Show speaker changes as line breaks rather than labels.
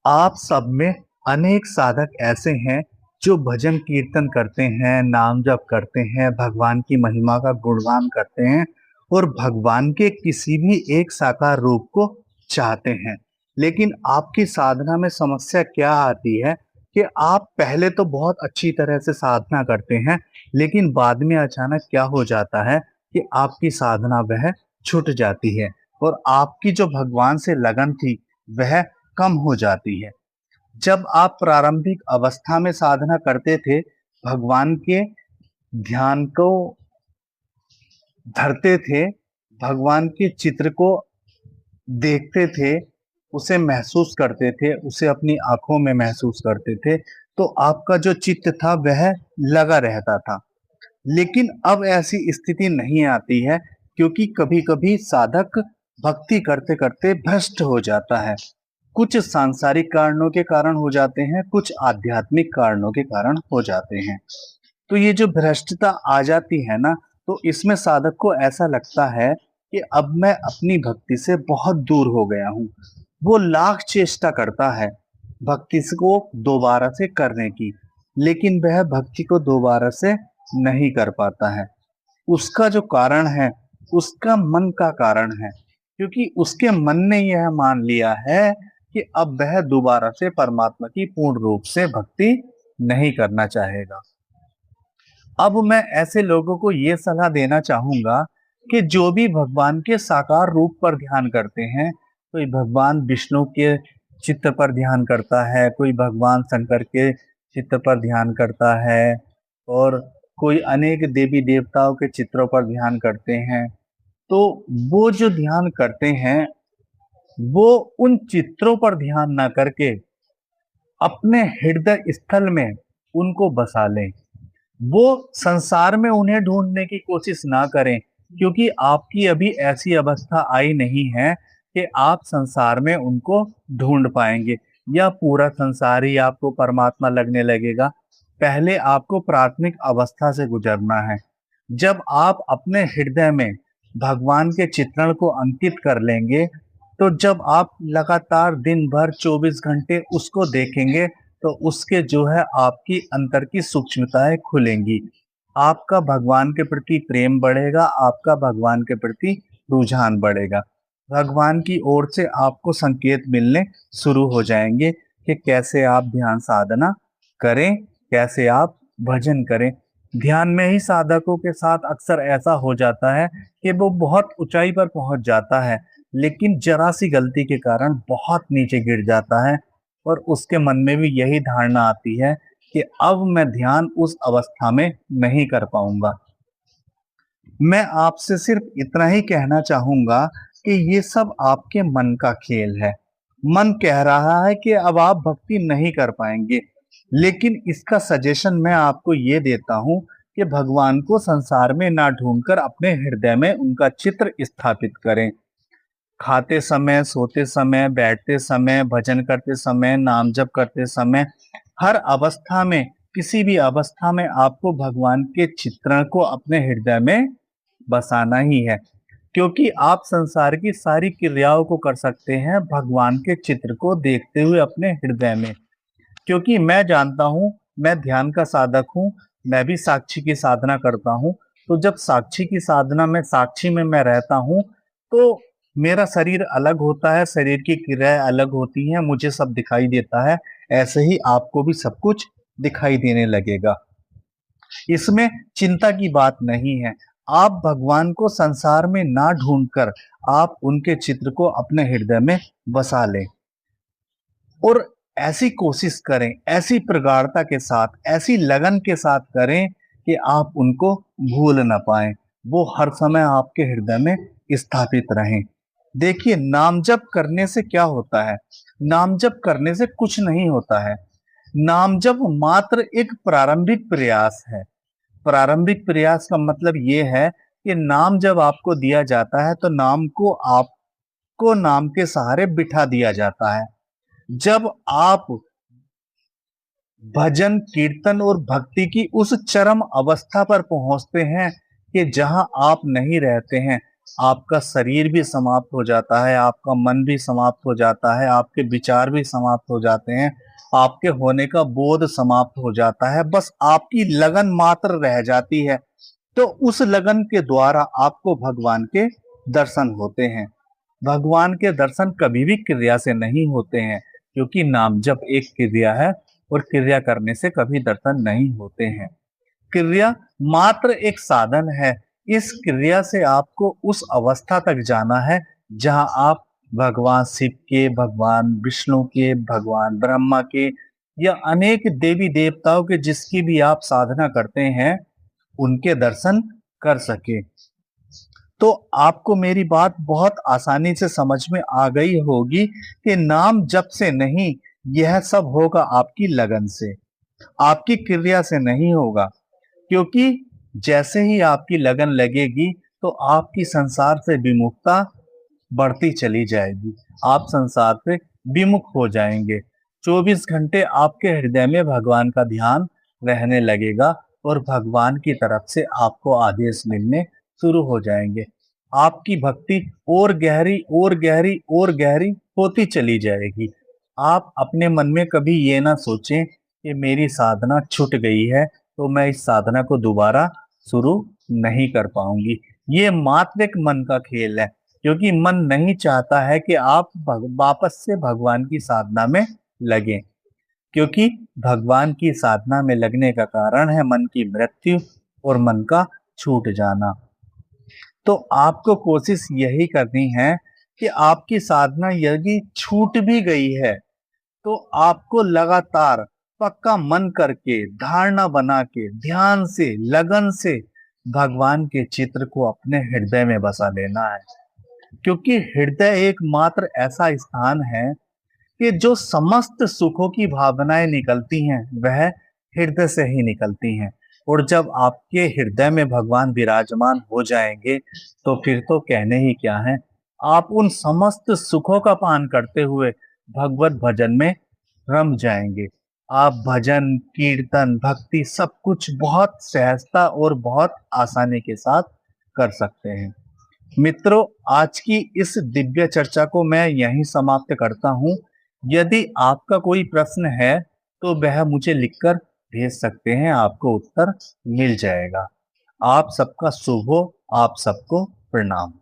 आप सब में अनेक साधक ऐसे हैं जो भजन कीर्तन करते हैं, नाम जप करते हैं, भगवान की महिमा का गुणगान करते हैं और भगवान के किसी भी एक साकार रूप को चाहते हैं। लेकिन आपकी साधना में समस्या क्या आती है कि आप पहले तो बहुत अच्छी तरह से साधना करते हैं, लेकिन बाद में अचानक क्या हो जाता है कि आपकी साधना वह छूट जाती है और आपकी जो भगवान से लगन थी वह कम हो जाती है। जब आप प्रारंभिक अवस्था में साधना करते थे, भगवान के ध्यान को धरते थे, भगवान के चित्र को देखते थे, उसे महसूस करते थे, उसे अपनी आंखों में महसूस करते थे, तो आपका जो चित्त था वह लगा रहता था। लेकिन अब ऐसी स्थिति नहीं आती है, क्योंकि कभी-कभी साधक भक्ति करते-करते भ्रष्ट हो जाता है। कुछ सांसारिक कारणों के कारण हो जाते हैं, कुछ आध्यात्मिक कारणों के कारण हो जाते हैं। तो ये जो भ्रष्टता आ जाती है ना, तो इसमें साधक को ऐसा लगता है कि अब मैं अपनी भक्ति से बहुत दूर हो गया हूँ। वो लाख चेष्टा करता है भक्ति को दोबारा से करने की, लेकिन वह भक्ति को दोबारा से नहीं कर पाता है। उसका जो कारण है, उसका मन का कारण है, क्योंकि उसके मन ने यह मान लिया है कि अब वह दोबारा से परमात्मा की पूर्ण रूप से भक्ति नहीं करना चाहेगा। अब मैं ऐसे लोगों को ये सलाह देना चाहूंगा कि जो भी भगवान के साकार रूप पर ध्यान करते हैं, कोई भगवान विष्णु के चित्त पर ध्यान करता है, कोई भगवान शंकर के चित्त पर ध्यान करता है और कोई अनेक देवी देवताओं के चित्रों पर ध्यान करते हैं। तो वो जो ध्यान करते हैं, वो उन चित्रों पर ध्यान ना करके अपने हृदय स्थल में उनको बसा लें। वो संसार में उन्हें ढूंढने की कोशिश ना करें, क्योंकि आपकी अभी ऐसी अवस्था आई नहीं है कि आप संसार में उनको ढूंढ पाएंगे या पूरा संसार ही आपको परमात्मा लगने लगेगा। पहले आपको प्राथमिक अवस्था से गुजरना है। जब आप अपने हृदय में भगवान के चित्रण को अंकित कर लेंगे, तो जब आप लगातार दिन भर 24 घंटे उसको देखेंगे, तो उसके जो है आपकी अंतर की सूक्ष्मताएं खुलेंगी। आपका भगवान के प्रति प्रेम बढ़ेगा, आपका भगवान के प्रति रुझान बढ़ेगा। भगवान की ओर से आपको संकेत मिलने शुरू हो जाएंगे कि कैसे आप ध्यान साधना करें, कैसे आप भजन करें। ध्यान में ही साधकों के साथ अक्सर ऐसा हो जाता है कि वो बहुत ऊंचाई पर पहुंच जाता है, लेकिन जरा सी गलती के कारण बहुत नीचे गिर जाता है और उसके मन में भी यही धारणा आती है कि अब मैं ध्यान उस अवस्था में नहीं कर पाऊंगा। मैं आपसे सिर्फ इतना ही कहना चाहूंगा कि ये सब आपके मन का खेल है। मन कह रहा है कि अब आप भक्ति नहीं कर पाएंगे, लेकिन इसका सजेशन मैं आपको ये देता हूं कि भगवान को संसार में ना ढूंढकर अपने हृदय में उनका चित्र स्थापित करें। खाते समय, सोते समय, बैठते समय, भजन करते समय, नाम जप करते समय, हर अवस्था में, किसी भी अवस्था में आपको भगवान के चित्रण को अपने हृदय में बसाना ही है। क्योंकि आप संसार की सारी क्रियाओं को कर सकते हैं भगवान के चित्र को देखते हुए अपने हृदय में। क्योंकि मैं जानता हूँ, मैं ध्यान का साधक हूँ, मैं भी साक्षी की साधना करता हूँ। तो जब साक्षी की साधना में, साक्षी में मैं रहता हूँ, तो मेरा शरीर अलग होता है, शरीर की क्रियाएं अलग होती हैं, मुझे सब दिखाई देता है। ऐसे ही आपको भी सब कुछ दिखाई देने लगेगा। इसमें चिंता की बात नहीं है। आप भगवान को संसार में ना ढूंढकर आप उनके चित्र को अपने हृदय में बसा लें और ऐसी कोशिश करें, ऐसी प्रगाढ़ता के साथ, ऐसी लगन के साथ करें कि आप उनको भूल ना पाएं, वो हर समय आपके हृदय में स्थापित रहें। देखिए, नाम जप करने से क्या होता है? नाम जप करने से कुछ नहीं होता है। नाम जप मात्र एक प्रारंभिक प्रयास है। प्रारंभिक प्रयास का मतलब ये है कि नाम जब आपको दिया जाता है, तो नाम को आपको नाम के सहारे बिठा दिया जाता है। जब आप भजन, कीर्तन और भक्ति की उस चरम अवस्था पर पहुंचते हैं कि जहां आप नहीं रहते हैं, आपका शरीर भी समाप्त हो जाता है, आपका मन भी समाप्त हो जाता है, आपके विचार भी समाप्त हो जाते हैं, आपके होने का बोध समाप्त हो जाता है, बस आपकी लगन मात्र रह जाती है। तो उस लगन के द्वारा आपको भगवान के दर्शन होते हैं। भगवान के दर्शन कभी भी क्रिया से नहीं होते हैं, क्योंकि नाम जप एक क्रिया है और क्रिया करने से कभी दर्शन नहीं होते हैं। क्रिया मात्र एक साधन है। इस क्रिया से आपको उस अवस्था तक जाना है जहां आप भगवान शिव के, भगवान विष्णु के, भगवान ब्रह्मा के या अनेक देवी देवताओं के, जिसकी भी आप साधना करते हैं, उनके दर्शन कर सके। तो आपको मेरी बात बहुत आसानी से समझ में आ गई होगी कि नाम जप से नहीं, यह सब होगा आपकी लगन से, आपकी क्रिया से नहीं होगा। क्योंकि जैसे ही आपकी लगन लगेगी तो आपकी संसार से विमुखता बढ़ती चली जाएगी, आप संसार से विमुख हो जाएंगे। 24 घंटे आपके हृदय में भगवान का ध्यान रहने लगेगा और भगवान की तरफ से आपको आदेश मिलने शुरू हो जाएंगे। आपकी भक्ति और गहरी और गहरी और गहरी होती चली जाएगी। आप अपने मन में कभी ये ना सोचें कि मेरी साधना छूट गई है तो मैं इस साधना को दोबारा शुरू नहीं कर पाऊंगी। ये मात्र एक मन का खेल है, क्योंकि मन नहीं चाहता है कि आप वापस से भगवान की साधना में लगें। क्योंकि भगवान की साधना में लगने का कारण है मन की मृत्यु और मन का छूट जाना। तो आपको कोशिश यही करनी है कि आपकी साधना यदि छूट भी गई है तो आपको लगातार पक्का मन करके, धारणा बना के, ध्यान से, लगन से भगवान के चित्र को अपने हृदय में बसा लेना है। क्योंकि हृदय एकमात्र ऐसा स्थान है कि जो समस्त सुखों की भावनाएं निकलती हैं वह हृदय से ही निकलती हैं। और जब आपके हृदय में भगवान विराजमान हो जाएंगे तो फिर तो कहने ही क्या है। आप उन समस्त सुखों का पान करते हुए भगवत भजन में रम जाएंगे। आप भजन, कीर्तन, भक्ति सब कुछ बहुत सहजता और बहुत आसानी के साथ कर सकते हैं। मित्रों, आज की इस दिव्य चर्चा को मैं यहीं समाप्त करता हूँ। यदि आपका कोई प्रश्न है तो वह मुझे लिखकर भेज सकते हैं, आपको उत्तर मिल जाएगा। आप सबका शुभ हो, आप सबको प्रणाम।